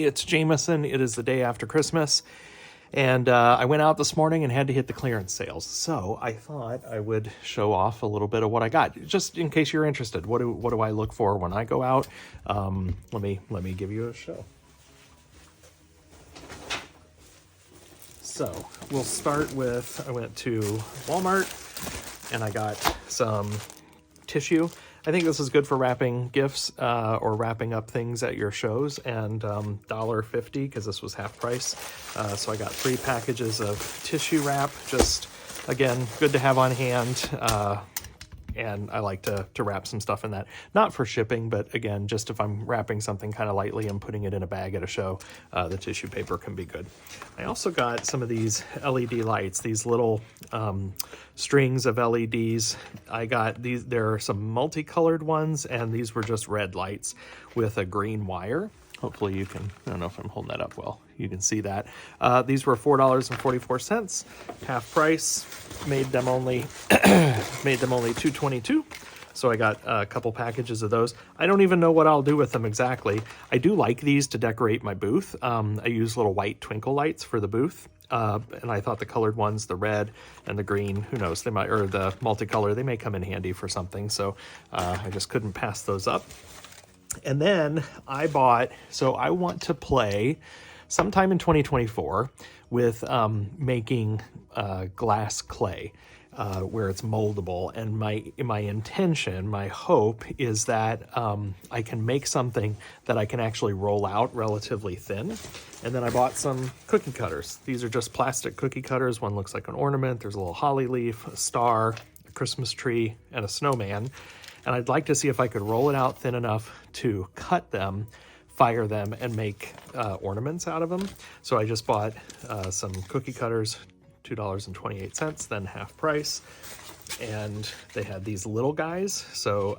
Hey, it's Jameson. It is the day after Christmas, and I went out this morning and had to hit the clearance sales. So I thought I would show off a little bit of what I got, just in case you're interested. What do I look for when I go out? Let me give you a show. So we'll start with, I went to Walmart and I got some tissue. I think this is good for wrapping gifts or wrapping up things at your shows, and $1.50 because this was half price. So I got 3 packages of tissue wrap, just again, good to have on hand. And I like to wrap some stuff in that, not for shipping, but again, just if I'm wrapping something kind of lightly and putting it in a bag at a show, the tissue paper can be good. I also got some of these LED lights, these little strings of LEDs. I got these, there are some multicolored ones, and these were just red lights with a green wire. Hopefully you can, I don't know if I'm holding that up well, you can see that. These were $4.44, half price, made them only $2.22. So I got a couple packages of those. I don't even know what I'll do with them exactly. I do like these to decorate my booth. I use little white twinkle lights for the booth. And I thought the colored ones, the red and the green, who knows, they might, or the multicolor, they may come in handy for something. So I just couldn't pass those up. And then I bought, so I want to play sometime in 2024 with making glass clay where it's moldable. And my intention, my hope is that I can make something that I can actually roll out relatively thin. And then I bought some cookie cutters. These are just plastic cookie cutters. One looks like an ornament. There's a little holly leaf, a star, a Christmas tree, and a snowman. And I'd like to see if I could roll it out thin enough to cut them, fire them, and make ornaments out of them. So I just bought some cookie cutters, $2.28, then half price. And they had these little guys, so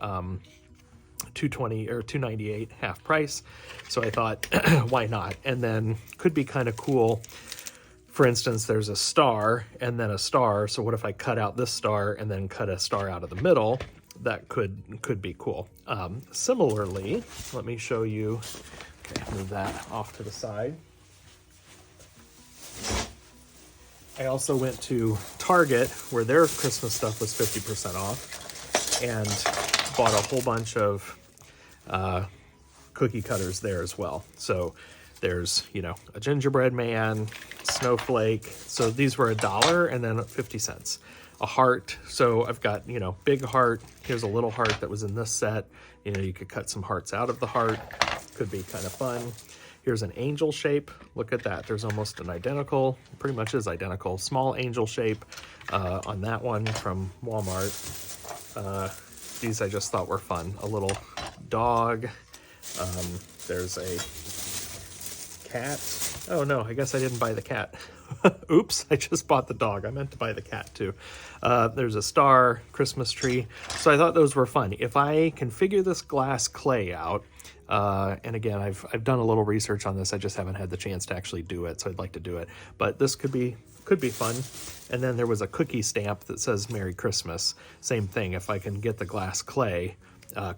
$2.20 or $2.98, half price. So I thought, why not? And then could be kind of cool. For instance, there's a star and then a star. So what if I cut out this star and then cut a star out of the middle? That could be cool. Similarly, let me show you. Okay, move that off to the side. I also went to Target where their Christmas stuff was 50% off, and bought a whole bunch of cookie cutters there as well. So there's, you know, a gingerbread man, snowflake. So these were $1 and then 50 cents. A heart. So I've got, you know, big heart. Here's a little heart that was in this set. You know, you could cut some hearts out of the heart. Could be kind of fun. Here's an angel shape. Look at that. There's almost an identical, pretty much is identical, small angel shape on that one from Walmart. These I just thought were fun. A little dog. There's a cat. Oh no, I guess I didn't buy the cat. Oops, I just bought the dog. I meant to buy the cat too. There's a star, Christmas tree. So I thought those were fun. If I can figure this glass clay out, and again, I've done a little research on this. I just haven't had the chance to actually do it, so I'd like to do it. But this could be fun. And then there was a cookie stamp that says Merry Christmas. Same thing. If I can get the glass clay,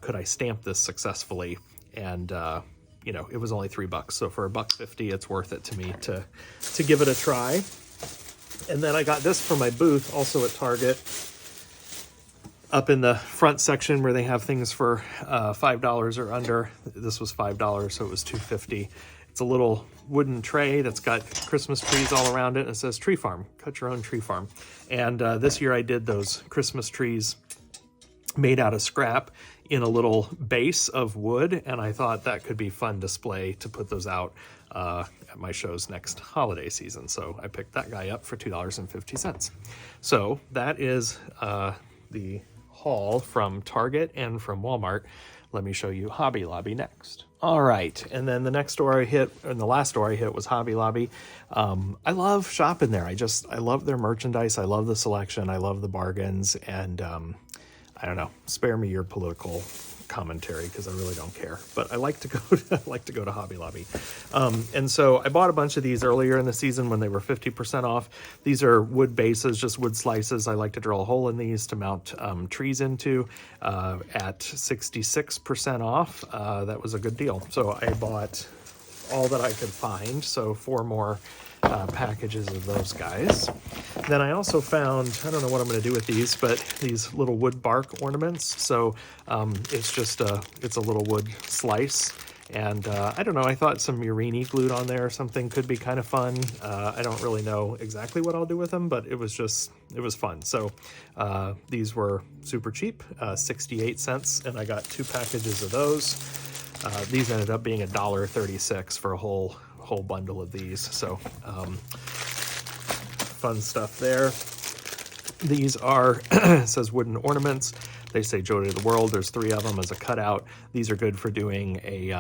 could I stamp this successfully? And you know, it was only $3. So for $1.50, it's worth it to me to give it a try. And then I got this for my booth, also at Target, up in the front section where they have things for $5 or under. This was $5, so it was $2.50. It's a little wooden tray that's got Christmas trees all around it, and it says Tree Farm, cut your own tree farm. And this year I did those Christmas trees made out of scrap in a little base of wood, and I thought that could be fun display to put those out at my shows next holiday season. So I picked that guy up for $2.50. So that is the haul from Target and from Walmart. Let me show you Hobby Lobby next. All right, and then the next store I hit, and the last store I hit was Hobby Lobby. I love shopping there. I love their merchandise. I love the selection. I love the bargains, and I don't know, spare me your political commentary because I really don't care. But I like to go to Hobby Lobby. And so I bought a bunch of these earlier in the season when they were 50% off. These are wood bases, just wood slices. I like to drill a hole in these to mount trees into at 66% off. That was a good deal. So I bought all that I could find. So 4 more packages of those guys. Then I also found, I don't know what I'm going to do with these, but these little wood bark ornaments. So it's a little wood slice. And I don't know, I thought some Murini glued on there or something could be kind of fun. I don't really know exactly what I'll do with them, but it was fun. So these were super cheap, 68 cents, and I got 2 packages of those. These ended up being $1.36 for a whole bundle of these. So fun stuff there. These are, it says wooden ornaments. They say Joy to the World. There's 3 of them as a cutout. These are good for doing a,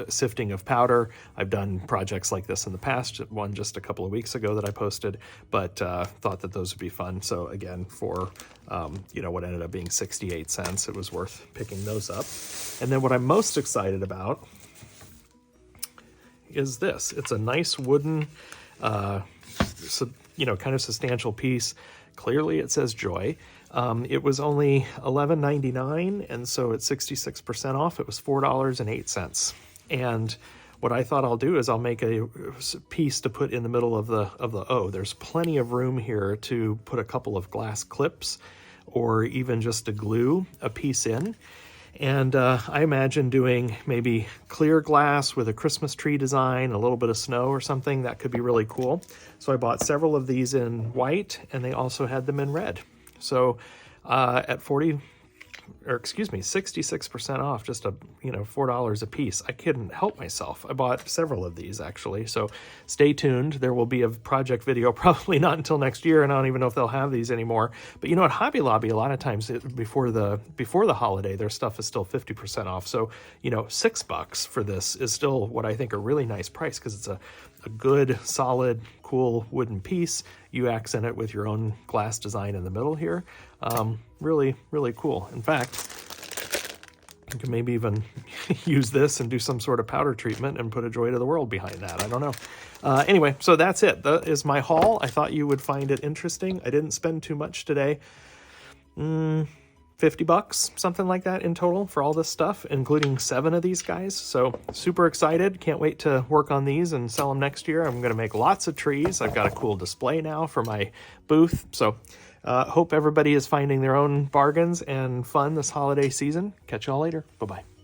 sifting of powder. I've done projects like this in the past, one just a couple of weeks ago that I posted, but thought that those would be fun. So again, for, what ended up being 68 cents, it was worth picking those up. And then what I'm most excited about is this. It's a nice wooden, kind of substantial piece. Clearly it says Joy. It was only $11.99, and so at 66% off, it was $4.08. And what I thought I'll do is I'll make a piece to put in the middle of the O. There's plenty of room here to put a couple of glass clips, or even just to glue a piece in. And I imagine doing maybe clear glass with a Christmas tree design, a little bit of snow or something. That could be really cool. So I bought several of these in white, and they also had them in red. So at 66% off, just $4 a piece. I couldn't help myself. I bought several of these actually. So stay tuned. There will be a project video, probably not until next year, and I don't even know if they'll have these anymore. But at Hobby Lobby, a lot of times before the holiday, their stuff is still 50% off. So $6 for this is still what I think a really nice price, because it's a good, solid, cool wooden piece. You accent it with your own glass design in the middle here. Really, really cool. In fact, you can maybe even use this and do some sort of powder treatment and put a Joy to the World behind that. I don't know. Anyway, so that's it. That is my haul. I thought you would find it interesting. I didn't spend too much today. $50, something like that in total for all this stuff, including 7 of these guys. So super excited. Can't wait to work on these and sell them next year. I'm going to make lots of trees. I've got a cool display now for my booth. So hope everybody is finding their own bargains and fun this holiday season. Catch y'all later. Bye-bye.